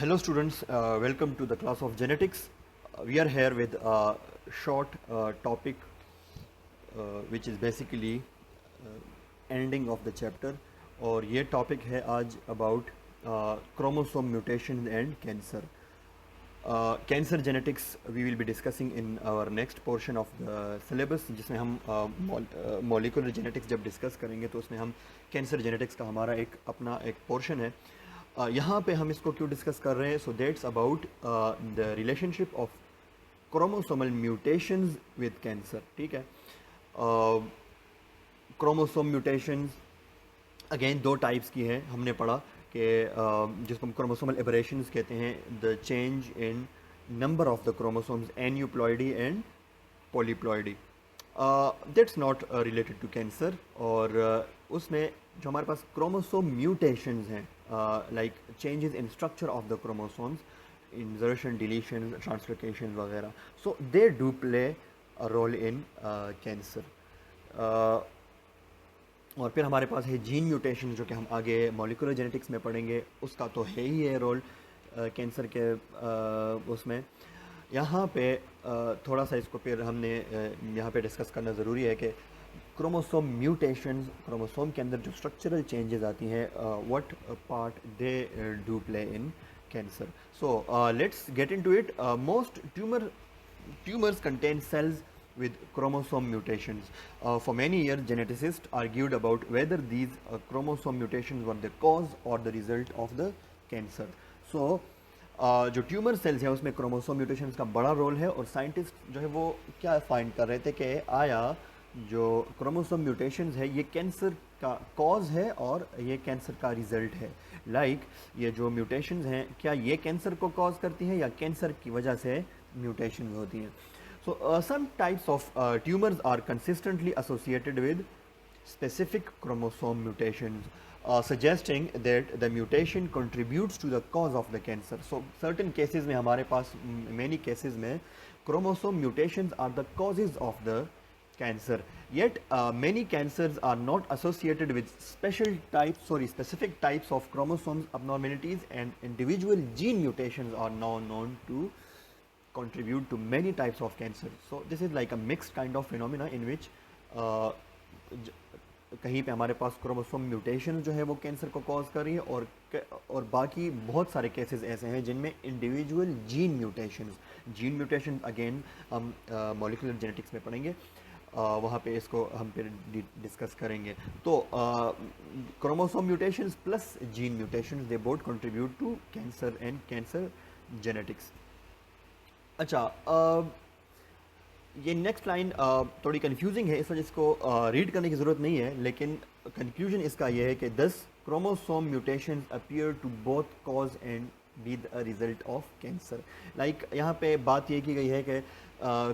Hello students, welcome to the class of genetics. We are here with a short topic which is basically ending of the chapter और ये topic है आज about chromosome mutation and cancer. Cancer genetics we will be discussing in our next portion of the syllabus, जिसमें हम molecular genetics जब discuss करेंगे तो उसमें हम कैंसर जेनेटिक्स का हमारा एक अपना एक पोर्शन है. यहाँ पे हम इसको क्यों डिस्कस कर रहे हैं? So that's about the relationship of chromosomal mutations with cancer. ठीक है, क्रोमोसोम म्यूटेशंस अगेन दो टाइप्स की हैं. हमने पढ़ा कि जिसको हम क्रोमोसोमल एबरेशंस कहते हैं, the change in number of the chromosomes aneuploidy and polyploidy. That's not related to cancer. और उसमें जो हमारे पास क्रोमोसोम म्यूटेशंस हैं, like changes in structure of the chromosomes, insertion, deletion, translocation वगैरह, so they do play a role in cancer. और फिर हमारे पास है जीन म्यूटेशन, जो कि हम आगे मॉलिक्यूलर जेनेटिक्स में पढ़ेंगे. उसका तो है ही है रोल कैंसर के उसमें. यहाँ पे थोड़ा सा इसको फिर हमने यहाँ पे डिस्कस करना ज़रूरी है कि क्रोमोसोम म्यूटेशंस, क्रोमोसोम के अंदर जो स्ट्रक्चरल चेंजेस आती हैं, what part they do play in cancer. So let's get into it. Most tumors contain cells with chromosome mutations. For many years, geneticists argued about whether these chromosome mutations were the cause or the result of the cancer. So, जो tumour cells हैं उसमें chromosome mutations का बड़ा role है. और scientist जो है वो क्या फाइंड कर रहे थे कि आया जो क्रोमोसोम म्यूटेशंस है ये कैंसर का कॉज है और ये कैंसर का रिजल्ट है. लाइक ये जो म्यूटेशंस हैं, क्या ये कैंसर को कॉज करती हैं या कैंसर की वजह से म्यूटेशंस होती हैं. So some types of tumors are consistently associated with specific chromosome mutations, suggesting that the mutation contributes to the cause of the cancer. So certain cases में हमारे पास many cases में chromosome mutations are the causes of the cancer. Yet many cancers are not associated with specific types of chromosomes abnormalities, and individual gene mutations are now known to contribute to many types of cancer. So this is like a mixed kind of phenomena in which कहीं पे हमारे पास chromosome mutation जो है वो cancer को cause कर रही है, और बाकी बहुत सारे केसेस ऐसे हैं जिनमें इंडिविजुअल जीन म्यूटेशन अगेन हम मॉलिक्यूलर जेनेटिक्स में पढ़ेंगे, वहाँ पे इसको हम फिर डिस्कस करेंगे. तो chromosome mutations plus gene mutations, they both contribute to cancer and cancer genetics. अच्छा, ये नेक्स्ट लाइन थोड़ी कंफ्यूजिंग है, इस वजह इसको रीड करने की ज़रूरत नहीं है, लेकिन कंक्लूजन इसका यह है कि 10 chromosome mutations appear to both cause and be the result of cancer. Like यहाँ पे बात ये की गई है कि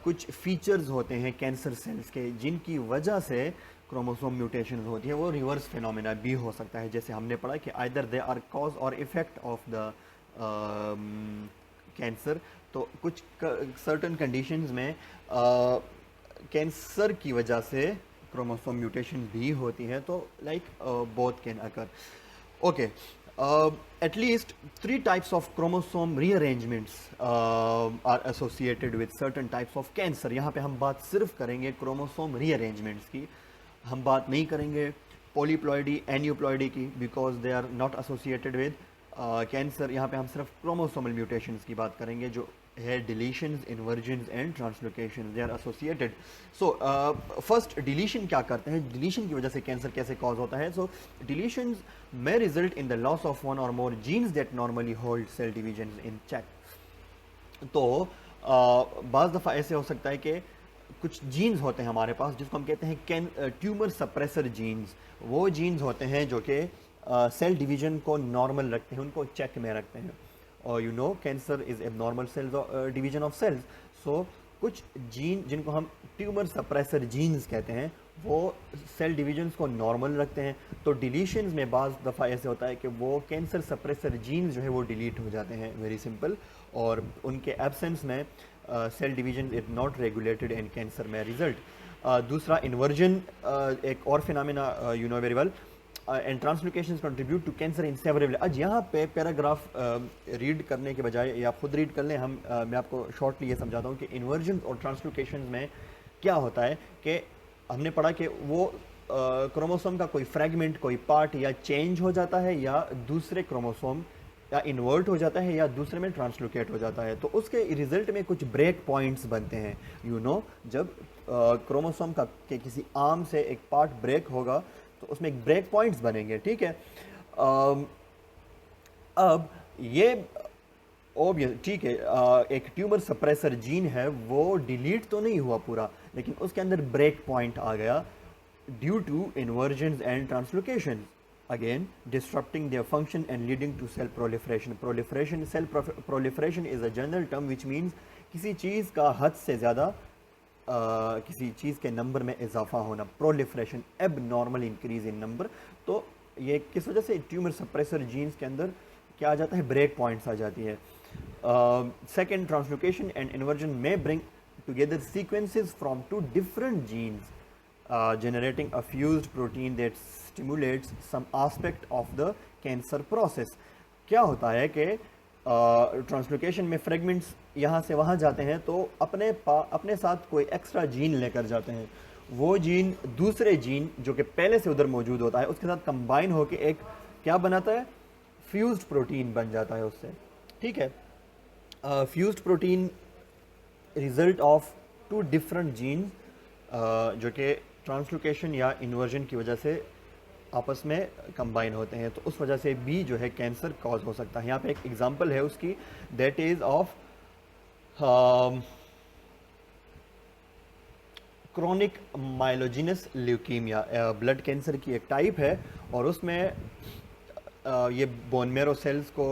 कुछ फीचर्स होते हैं कैंसर सेल्स के जिनकी वजह से क्रोमोसोम म्यूटेशन होती है. वो रिवर्स फिनोमेना भी हो सकता है, जैसे हमने पढ़ा कि आइदर दे आर कॉज और इफेक्ट ऑफ द कैंसर. तो कुछ सर्टन कंडीशंस में कैंसर की वजह से क्रोमोसोम म्यूटेशन भी होती है. तो like both can occur. Okay, at least 3 types of chromosome rearrangements are associated with certain types of cancer. यहाँ पे हम बात सिर्फ करेंगे क्रोमोसोम रीअरेंजमेंट्स की, हम बात नहीं करेंगे पॉलीप्लॉइडी, एन्यूप्लॉइडी की, because they are not associated with cancer. यहाँ पे हम सिर्फ क्रोमोसोमल म्यूटेशंस की बात करेंगे जो है deletions, inversions and translocations, they are associated. So first deletion क्या करते हैं, डिलीशन की वजह से कैंसर कैसे कॉज होता है. सो deletions may result in the loss of one or more genes that normally hold cell divisions in check. तो बाज़ दफ़ा ऐसे हो सकता है कि कुछ जीन्स होते हैं हमारे पास जिसको हम कहते हैं ट्यूमर सप्रेसर जीन्स. वो जीन्स होते हैं जो कि सेल डिवीजन को नॉर्मल रखते हैं, उनको चेक में रखते हैं. और you know cancer is a normal cell division of cells. So कुछ जीन जिनको हम ट्यूमर सप्रेसर जीन्स कहते हैं वो सेल डिवीजन्स को नॉर्मल रखते हैं. तो डिलीशंस में बाज़ दफ़ा ऐसे होता है कि वो कैंसर सप्रेसर जीन्स जो है वो डिलीट हो जाते हैं, वेरी सिंपल. और उनके एब्सेंस में cell division is not regulated and cancer में रिजल्ट. दूसरा इन्वर्जन, एक और phenomena you know very well. And translocations contribute to cancer in several way. आज यहाँ पे पैराग्राफ रीड करने के बजाय या खुद रीड कर लें, मैं आपको शॉर्टली ये समझाता हूँ कि इन्वर्जन और ट्रांसलोकेशंस में क्या होता है कि हमने पढ़ा कि वो क्रोमोसोम का कोई फ्रेगमेंट, कोई पार्ट या चेंज हो जाता है या दूसरे क्रोमोसोम या इन्वर्ट हो जाता है या दूसरे में ट्रांसलोकेट हो जाता है, तो उसके रिजल्ट में कुछ ब्रेक पॉइंट्स बनते हैं। जब क्रोमोसोम का के किसी आर्म से एक पार्ट ब्रेक होगा तो उसमें एक ब्रेक पॉइंट्स बनेंगे, ठीक है। अब ये ठीक है, एक ट्यूमर सप्रेसर जीन है, वो डिलीट तो नहीं हुआ पूरा, लेकिन उसके अंदर ब्रेक पॉइंट आ गया due to inversions and translocations, again disrupting their function and leading to cell proliferation. Cell proliferation is a general term which means किसी चीज़ का हद से ज़्यादा किसी चीज़ के नंबर में इजाफा होना, proliferation, abnormal increase in number. तो ये किस वजह से ट्यूमर सप्रेसर जीन्स के अंदर क्या आ जाता है, ब्रेक पॉइंट्स आ जाती है। सेकेंड, ट्रांसलोकेशन एंड इन्वर्जन में bring together sequences from two different genes generating a fused protein that stimulates some aspect of the cancer process। क्या होता है कि ट्रांसलोकेशन में फ्रेगमेंट्स यहाँ से वहाँ जाते हैं तो अपने साथ कोई एक्स्ट्रा जीन लेकर जाते हैं। वो जीन दूसरे जीन जो कि पहले से उधर मौजूद होता है उसके साथ कंबाइन होकर एक क्या बनाता है, फ्यूज्ड प्रोटीन बन जाता है उससे, ठीक है। Fused protein result of two different genes जो कि ट्रांसलोकेशन या इन्वर्जन की वजह से आपस में कंबाइन होते हैं, तो उस वजह से भी जो है कैंसर कॉज हो सकता है। यहाँ पे एक एग्जांपल है उसकी, that is of chronic myelogenous leukaemia, blood cancer की एक टाइप है और उसमें ये बोन मैरो सेल्स को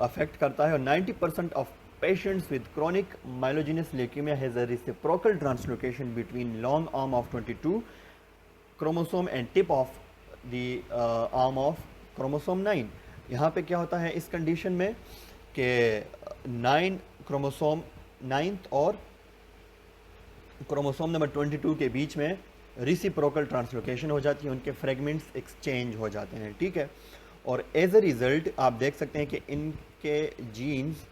अफेक्ट करता है और 90% of patients with chronic myelogenous leukemia has a reciprocal translocation between long arm of 22 chromosome and tip of the arm of chromosome 9। यहाँ पे क्या होता है इस कंडीशन में कि 9 क्रोमोसोम 9th और क्रोमोसोम नंबर 22 के बीच में रिसिप्रोकल ट्रांसलोकेशन हो जाती है, उनके फ्रेगमेंट्स एक्सचेंज हो जाते हैं, ठीक है। और एज ए रिजल्ट आप देख सकते हैं कि इनके जीन्स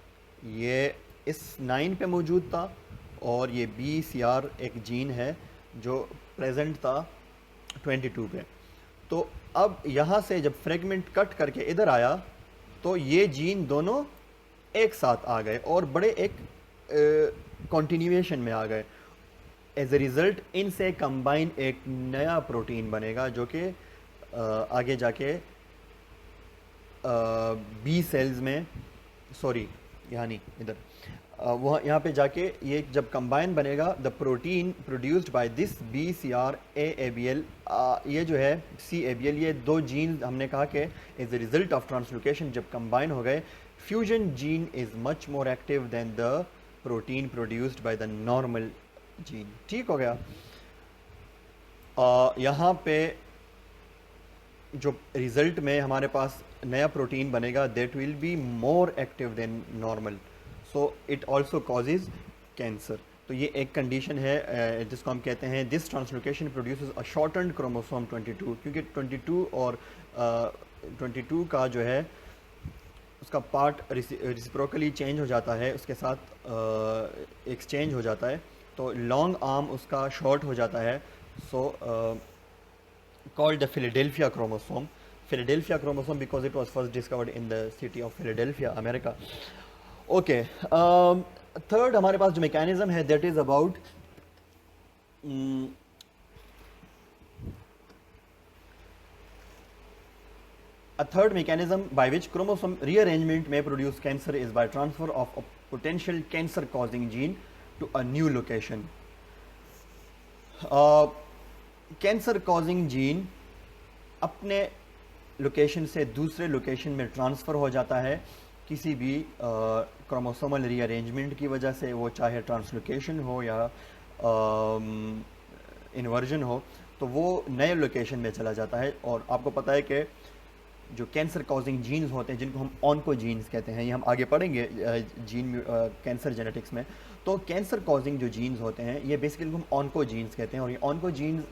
ये इस 9 पे मौजूद था और ये BCR एक जीन है जो प्रेजेंट था 22 पे। तो अब यहाँ से जब फ्रेगमेंट कट करके इधर आया तो ये जीन दोनों एक साथ आ गए और बड़े एक कॉन्टिन्यूएशन में आ गए। एज ए रिज़ल्ट इनसे कंबाइन एक नया प्रोटीन बनेगा जो कि आगे जाके बी सेल्स में, सॉरी यहाँ नहीं इधर, वहाँ यहाँ पे जाके ये जब कंबाइन बनेगा, the protein produced by this BCR ABL, ये जो है CABL, ये दो जीन हमने कहा कि as a result of translocation जब कंबाइन हो गए, fusion gene is much more active than the protein produced by the normal gene, ठीक हो गया। यहाँ पे जो रिजल्ट में हमारे पास नया प्रोटीन बनेगा, that will be more active than normal, so it also causes cancer. तो ये एक कंडीशन है जिसको हम कहते हैं this translocation produces a shortened chromosome 22, क्योंकि 22 और 22 का जो है उसका पार्ट रिसिप्रोकली चेंज हो जाता है, उसके साथ एक्सचेंज हो जाता है, तो लॉन्ग आर्म उसका शॉर्ट हो जाता है, सो called the Philadelphia chromosome because it was first discovered in the city of Philadelphia, America। Okay, third हमारे पास जो mechanism है that is about a third mechanism by which chromosome rearrangement may produce cancer is by transfer of a potential cancer causing gene to a new location। Cancer causing gene अपने location से दूसरे location में transfer हो जाता है किसी भी chromosomal rearrangement की वजह से, वो चाहे ट्रांसलोकेशन हो या इन्वर्जन हो, तो वो नए लोकेशन में चला जाता है। और आपको पता है कि जो कैंसर कॉजिंग जीन्स होते हैं जिनको हम ऑन्कोजीन्स कहते हैं, ये हम आगे पढ़ेंगे जीन कैंसर जेनेटिक्स में, तो कैंसर कॉजिंग जो जीन्स होते हैं ये बेसिकली हम ऑन्कोजीन्स कहते हैं। और ये ऑन्कोजीन्स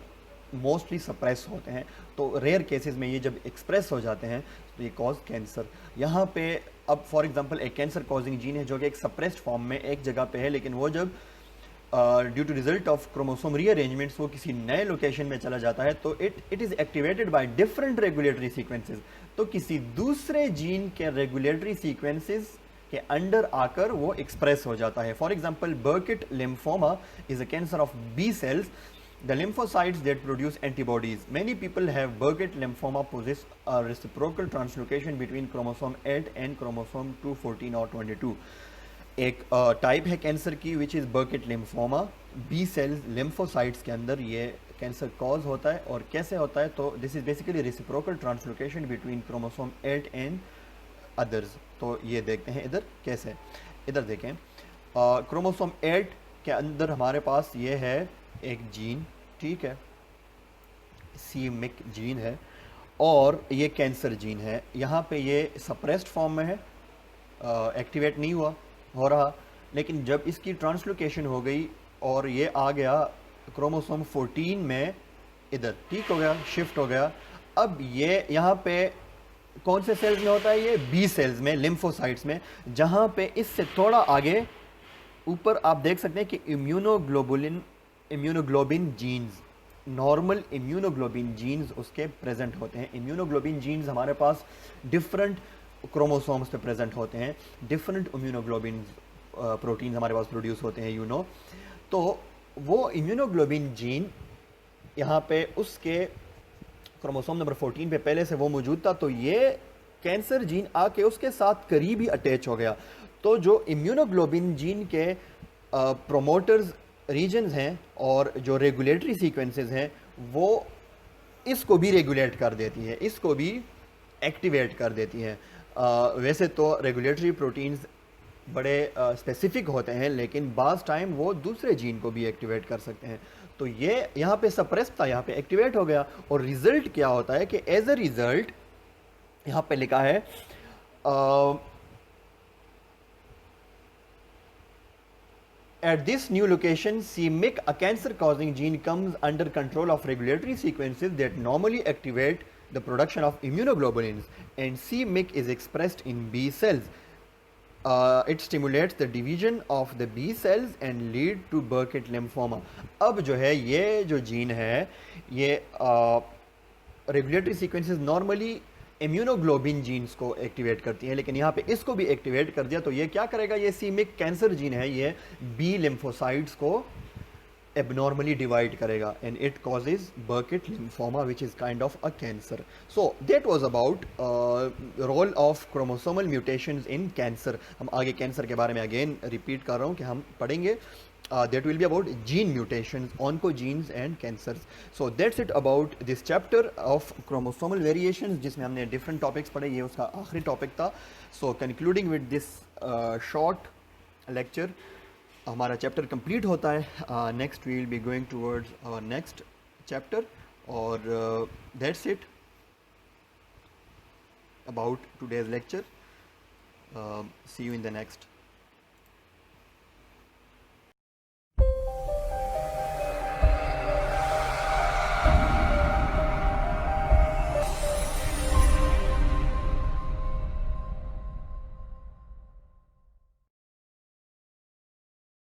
मोस्टली सप्रेस होते हैं। तो रेयर केसेस में ये जब एक्सप्रेस हो जाते हैं तो ये कॉज कैंसर। यहाँ पे अब फॉर एग्जांपल एक कैंसर कॉजिंग जीन है जो कि एक सप्रेस्ड फॉर्म में एक जगह पे है, लेकिन वो जब due to result of chromosome rearrangements वो किसी नए लोकेशन में चला जाता है तो it is activated by different regulatory sequences. तो किसी दूसरे जीन के रेगुलेटरी सीक्वेंसेस के अंडर आकर वो एक्सप्रेस हो जाता है। For example Burkitt lymphoma is a cancer of B cells, the lymphocytes that produce antibodies. Many people have Burkitt lymphoma possess a reciprocal translocation between chromosome 8 and chromosome 214 or 22. एक type है cancer की which is Burkitt lymphoma. B cells lymphocytes के अंदर ये cancer cause होता है। और कैसे होता है तो this is basically reciprocal translocation between chromosome 8 and others. तो ये देखते हैं इधर कैसे। इधर देखें क्रोमोसोम 8 के अंदर हमारे पास ये है एक जीन, ठीक है, c-MYC जीन है और ये कैंसर जीन है। यहाँ पे ये सप्रेस्ड फॉर्म में है, एक्टिवेट नहीं हो रहा, लेकिन जब इसकी ट्रांसलोकेशन हो गई और ये आ गया क्रोमोसोम 14 में, इधर ठीक हो गया, शिफ्ट हो गया। अब ये यहाँ पे कौन से सेल्स में होता है, ये बी सेल्स में, लिम्फोसाइट्स में, जहाँ पे इससे थोड़ा आगे ऊपर आप देख सकते हैं कि immunoglobin genes, normal immunoglobin genes उसके प्रेजेंट होते हैं। इम्यूनोग्लोबिन जीन्स हमारे पास डिफरेंट क्रोमोसोम्स पे प्रेजेंट होते हैं, डिफरेंट इम्यूनोग्लोबिन प्रोटीन हमारे पास प्रोड्यूस होते हैं, तो वो इम्यूनोग्लोबिन जीन यहाँ पे उसके क्रोमोसोम नंबर 14 पे पहले से वो मौजूद था, तो ये कैंसर जीन आके उसके साथ करीब ही अटैच हो गया। तो जो इम्यूनोग्लोबिन जीन के प्रोमोटर्स रीजन्स हैं और जो रेगुलेटरी सीक्वेंसेस हैं वो इसको भी रेगुलेट कर देती है, इसको भी एक्टिवेट कर देती हैं। वैसे तो रेगुलेटरी प्रोटीन्स बड़े स्पेसिफिक होते हैं, लेकिन बाज़ टाइम वो दूसरे जीन को भी एक्टिवेट कर सकते हैं। तो ये यहाँ पे सप्रेस था, यहाँ पे एक्टिवेट हो गया। और रिजल्ट क्या होता है कि एज अ रिजल्ट यहाँ पे लिखा है at this new location, c-MYC, a cancer-causing gene, comes under control of regulatory sequences that normally activate the production of immunoglobulins, and c-MYC is expressed in B cells. It stimulates the division of the B cells and lead to Burkitt lymphoma. अब जो है ये जो gene है ये regulatory sequences normally immunoglobin genes को activate करती हैं, लेकिन यहाँ पे इसको भी एक्टिवेट कर दिया। तो ये क्या करेगा, ये c-MYC कैंसर जीन है, ये बी लिम्फोसाइट्स को abnormally divide करेगा and it causes Burkitt lymphoma which is kind of a cancer. So that was about role of chromosomal mutations in cancer. हम आगे कैंसर के बारे में again repeat कर रहा हूँ कि हम पढ़ेंगे that will be about gene mutations, oncogenes and cancers. So that's it about this chapter of chromosomal variations जिसमें हमने different topics पढ़े, ये उसका आखिरी topic था. So concluding with this short lecture, हमारा चैप्टर कंप्लीट होता है। Next we will be going towards our next chapter, और that's it about today's lecture. See you in the next.